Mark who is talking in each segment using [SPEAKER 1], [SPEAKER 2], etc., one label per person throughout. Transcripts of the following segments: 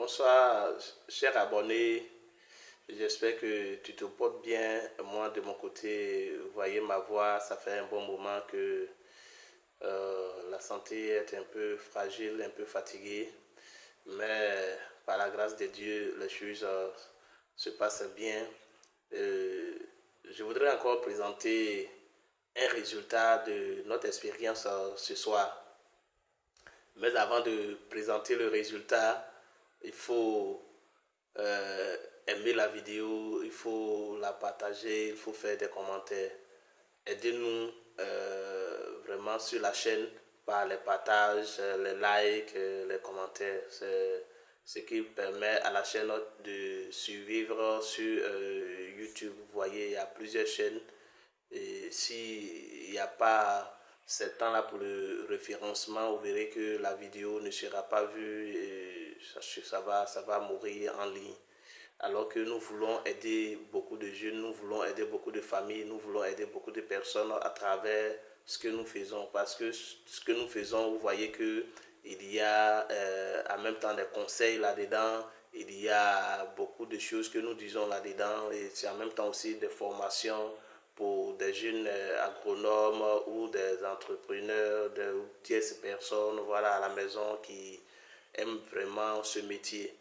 [SPEAKER 1] Bonsoir, cher abonné. J'espère que tu te portes bien. Moi, de mon côté, vous voyez ma voix, ça fait un bon moment que la santé est un peu fragile, un peu fatiguée. Mais par la grâce de Dieu, les choses se passent bien. Euh, je voudrais encore présenter un résultat de notre expérience ce soir. Mais avant de présenter le résultat, il faut euh, aimer la vidéo, il faut la partager, il faut faire des commentaires. Aidez-nous vraiment sur la chaîne par les partages, les likes, les commentaires. C'est ce qui permet à la chaîne de survivre sur YouTube. Vous voyez, il y a plusieurs chaînes. Et s'il n'y a pas ce temps-là pour le référencement, vous verrez que la vidéo ne sera pas vue et ça va mourir en ligne. Alors que nous voulons aider beaucoup de jeunes, nous voulons aider beaucoup de familles, nous voulons aider beaucoup de personnes à travers ce que nous faisons. Parce que ce que nous faisons, vous voyez que il y a en même temps des conseils là-dedans, il y a beaucoup de choses que nous disons là-dedans et c'est en même temps aussi des formations pour des jeunes agronomes ou des entrepreneurs, des tierces personnes, voilà, à la maison qui aiment vraiment ce métier.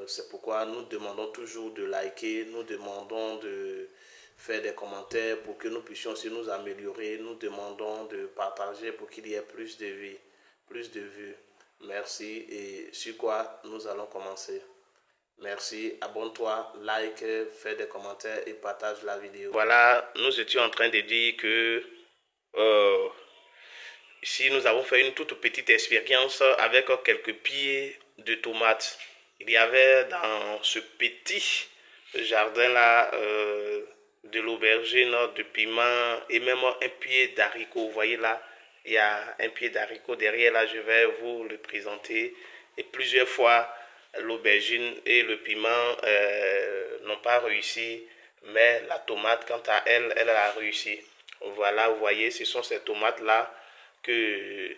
[SPEAKER 1] C'est pourquoi nous demandons toujours de liker, nous demandons de faire des commentaires pour que nous puissions aussi nous améliorer. Nous demandons de partager pour qu'il y ait plus de vues, plus de vues. Merci et sur quoi nous allons commencer. Merci, abonne-toi, like, fais des commentaires et partage la vidéo. Voilà, nous étions en train de dire que euh, ici nous avons fait une toute petite expérience avec quelques pieds de tomates. Il y avait dans ce petit jardin-là de l'aubergine, de piment et même un pied d'haricot. Vous voyez là, il y a un pied d'haricot derrière là, je vais vous le présenter. Et plusieurs fois, l'aubergine et le piment n'ont pas réussi, mais la tomate, quant à elle, elle a réussi. Voilà, vous voyez, ce sont ces tomates-là que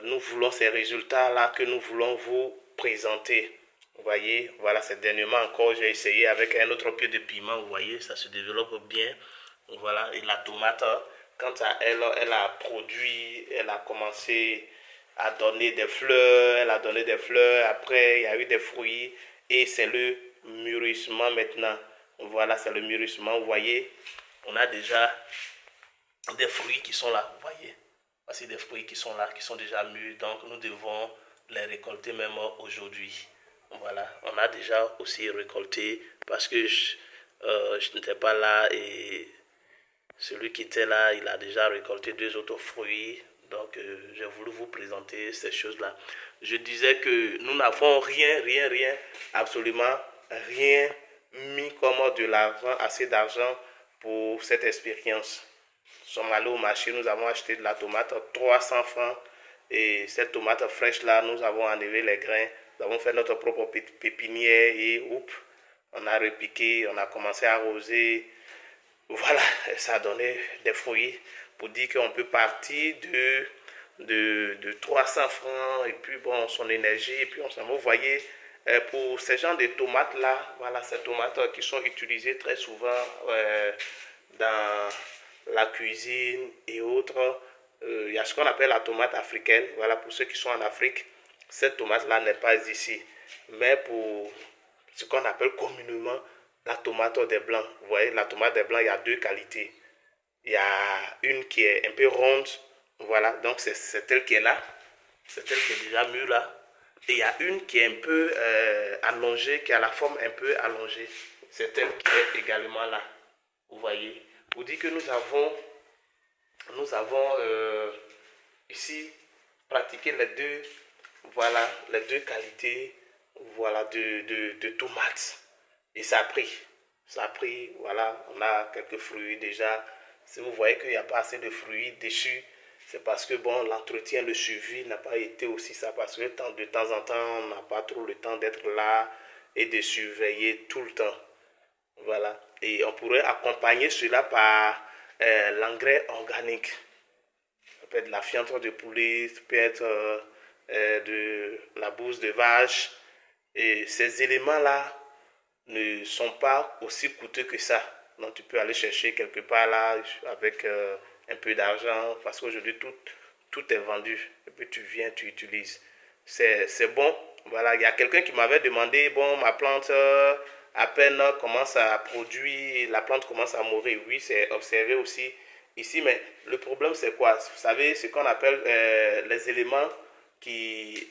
[SPEAKER 1] nous voulons, ces résultats-là que nous voulons vous présenter. Vous voyez, voilà, c'est dernièrement encore, j'ai essayé avec un autre pied de piment, vous voyez, ça se développe bien. Voilà, et la tomate, quant à elle, elle a produit, elle a commencé à donner des fleurs, elle a donné des fleurs, après il y a eu des fruits, et c'est le mûrissement maintenant. Voilà, c'est le mûrissement, vous voyez, on a déjà des fruits qui sont là, vous voyez. Voici des fruits qui sont là, qui sont déjà mûrs, donc nous devons les récolter même aujourd'hui. Voilà, on a déjà aussi récolté parce que je n'étais pas là et celui qui était là, il a déjà récolté deux autres fruits. Donc, j'ai voulu vous présenter ces choses-là. Je disais que nous n'avons rien, absolument rien mis comme de l'argent, assez d'argent pour cette expérience. Nous sommes allés au marché, nous avons acheté de la tomate 300 francs. Et cette tomate fraîche-là, nous avons enlevé les grains. Nous avons fait notre propre pépinière et on a repiqué, on a commencé à arroser. Voilà, ça a donné des fruits pour dire qu'on peut partir de 300 francs et puis bon, son énergie. Et puis on s'en va, vous voyez, pour ces genres de tomates-là, voilà, ces tomates qui sont utilisées très souvent dans la cuisine et autres. Il y a ce qu'on appelle la tomate africaine. Voilà, pour ceux qui sont en Afrique, cette tomate-là n'est pas ici. Mais pour ce qu'on appelle communément la tomate des blancs. Vous voyez, la tomate des blancs, il y a deux qualités. Il y a une qui est un peu ronde. Voilà, donc c'est elle qui est là. C'est elle qui est déjà mûre là. Et il y a une qui est un peu allongée, qui a la forme un peu allongée. C'est elle qui est également là. Vous voyez. Vous dites que nous avons ici pratiqué les deux, voilà, les deux qualités, voilà, de tomates. Et ça a pris, voilà, on a quelques fruits déjà. Si vous voyez qu'il n'y a pas assez de fruits dessus, c'est parce que bon, l'entretien, le suivi n'a pas été aussi ça, parce que de temps en temps, on n'a pas trop le temps d'être là et de surveiller tout le temps. Voilà. Et on pourrait accompagner cela par l'engrais organique. Ça peut être de la fiente de poulet, ça peut être de la bouse de vache. Et ces éléments-là ne sont pas aussi coûteux que ça. Donc tu peux aller chercher quelque part là avec un peu d'argent parce qu'aujourd'hui tout est vendu. Et puis tu viens, tu utilises. C'est bon. Voilà, il y a quelqu'un qui m'avait demandé, bon, ma plante à peine commence à produire, la plante commence à mourir. Oui, c'est observé aussi ici, mais le problème c'est quoi? Vous savez, ce qu'on appelle les éléments qui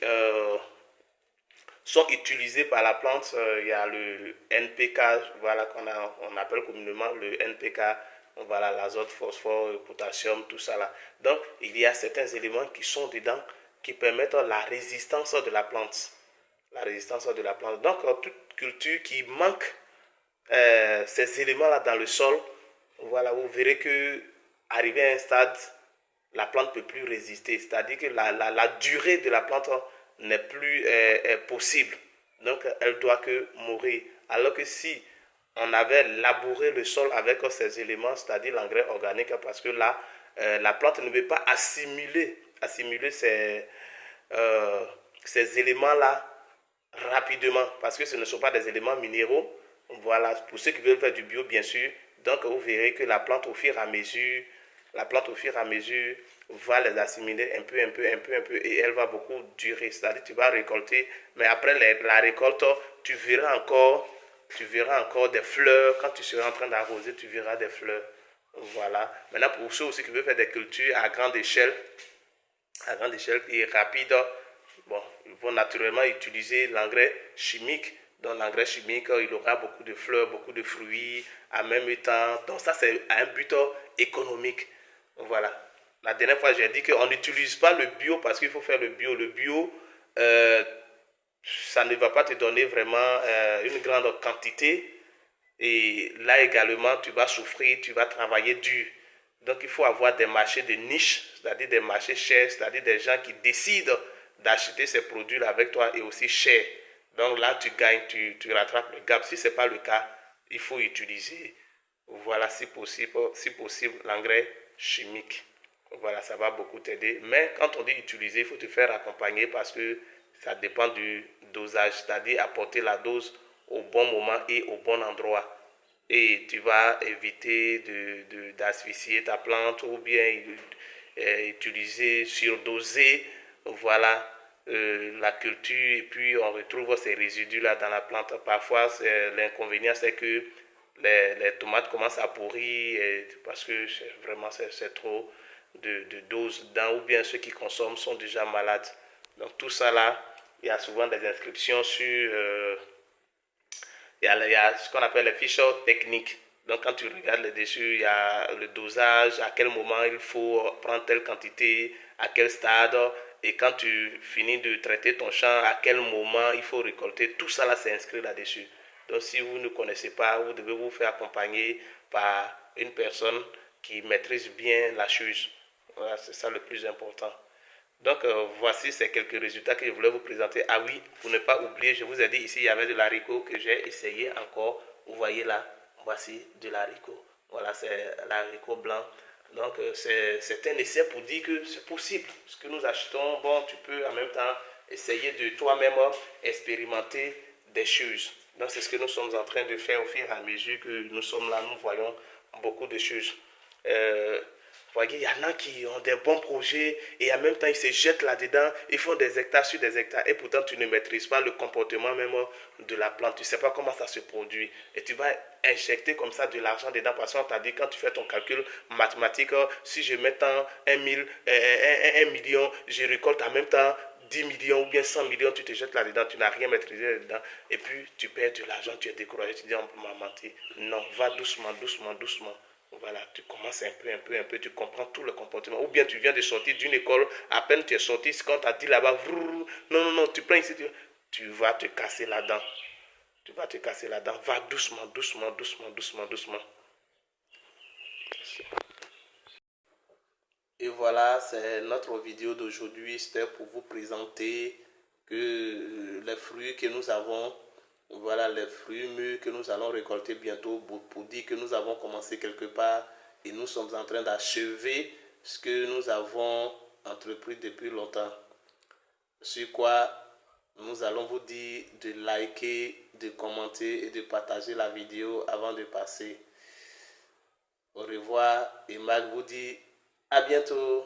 [SPEAKER 1] sont utilisés par la plante. Il y a le NPK, voilà, on appelle communément le NPK, voilà, l'azote, phosphore, le potassium, tout ça là. Donc, il y a certains éléments qui sont dedans qui permettent la résistance de la plante. La résistance de la plante. Donc, toute culture qui manque ces éléments-là dans le sol, voilà, vous verrez que arrivé à un stade, la plante ne peut plus résister. C'est-à-dire que la durée de la plante n'est plus possible. Donc, elle doit que mourir. Alors que si on avait labouré le sol avec ces éléments, c'est-à-dire l'engrais organique, parce que là, la plante ne veut pas assimiler ces éléments-là rapidement, parce que ce ne sont pas des éléments minéraux. Voilà, pour ceux qui veulent faire du bio, bien sûr. Donc, vous verrez que la plante, au fur et à mesure, va les assimiler un peu, et elle va beaucoup durer. C'est-à-dire, tu vas récolter, mais après la récolte, tu verras encore des fleurs. Quand tu seras en train d'arroser, tu verras des fleurs. Voilà. Maintenant, pour ceux aussi qui veulent faire des cultures à grande échelle et rapide, bon, ils vont naturellement utiliser l'engrais chimique. Dans l'engrais chimique, il aura beaucoup de fleurs, beaucoup de fruits en même temps. Donc ça, c'est un but économique. Voilà. La dernière fois, j'ai dit qu'on n'utilise pas le bio parce qu'il faut faire le bio. Le bio, euh, ça ne va pas te donner vraiment une grande quantité. Et là également, tu vas souffrir, tu vas travailler dur. Donc il faut avoir des marchés de niche, c'est-à-dire des marchés chers, c'est-à-dire des gens qui décident d'acheter ces produits-là avec toi et aussi chers. Donc là, tu gagnes, tu rattrapes le gap. Si ce n'est pas le cas, il faut utiliser, voilà, si possible, l'engrais chimique. Voilà, ça va beaucoup t'aider. Mais quand on dit utiliser, il faut te faire accompagner parce que ça dépend du dosage, c'est-à-dire apporter la dose au bon moment et au bon endroit. Et tu vas éviter d'asphyxier ta plante ou bien utiliser, surdoser, voilà, la culture et puis on retrouve ces résidus-là dans la plante. Parfois, l'inconvénient, c'est que les tomates commencent à pourrir parce que vraiment c'est trop de doses dedans ou bien ceux qui consomment sont déjà malades. Donc tout ça là, il y a souvent des inscriptions sur il y a ce qu'on appelle les fiches techniques. Donc quand tu regardes le dessus, il y a le dosage, à quel moment il faut prendre telle quantité, à quel stade, et quand tu finis de traiter ton champ, à quel moment il faut récolter. Tout ça là, c'est inscrit là-dessus. Donc si vous ne connaissez pas, vous devez vous faire accompagner par une personne qui maîtrise bien la chose. Voilà, c'est ça le plus important. Donc, voici ces quelques résultats que je voulais vous présenter. Ah oui, pour ne pas oublier, je vous ai dit ici, il y avait de l'haricot que j'ai essayé encore. Vous voyez là, voici de l'haricot. Voilà, c'est l'haricot blanc. Donc, c'est un essai pour dire que c'est possible. Ce que nous achetons, bon, tu peux en même temps essayer de toi-même expérimenter des choses. Donc, c'est ce que nous sommes en train de faire au fur et à mesure que nous sommes là. Nous voyons beaucoup de choses. Voyez, il y en a qui ont des bons projets et en même temps ils se jettent là-dedans, ils font des hectares sur des hectares et pourtant tu ne maîtrises pas le comportement même de la plante, tu ne sais pas comment ça se produit et tu vas injecter comme ça de l'argent dedans parce qu'on t'a dit quand tu fais ton calcul mathématique, si je mets tant 1 million, je récolte en même temps 10 millions ou bien 100 millions, tu te jettes là-dedans, tu n'as rien maîtrisé là-dedans et puis tu perds de l'argent, tu es découragé, tu dis on m'a menti. Non, va doucement, doucement, doucement. Voilà, tu commences un peu, tu comprends tout le comportement. Ou bien tu viens de sortir d'une école, à peine tu es sorti, quand on t'a dit là-bas, non, tu prends ici, tu vas te casser la dent. Tu vas te casser la dent. Va doucement, doucement, doucement, doucement, doucement. Et voilà, c'est notre vidéo d'aujourd'hui. C'était pour vous présenter que les fruits que nous avons, voilà les fruits mûrs que nous allons récolter bientôt pour dire que nous avons commencé quelque part et nous sommes en train d'achever ce que nous avons entrepris depuis longtemps. Sur quoi nous allons vous dire de liker, de commenter et de partager la vidéo avant de passer. Au revoir et Marc vous dit à bientôt.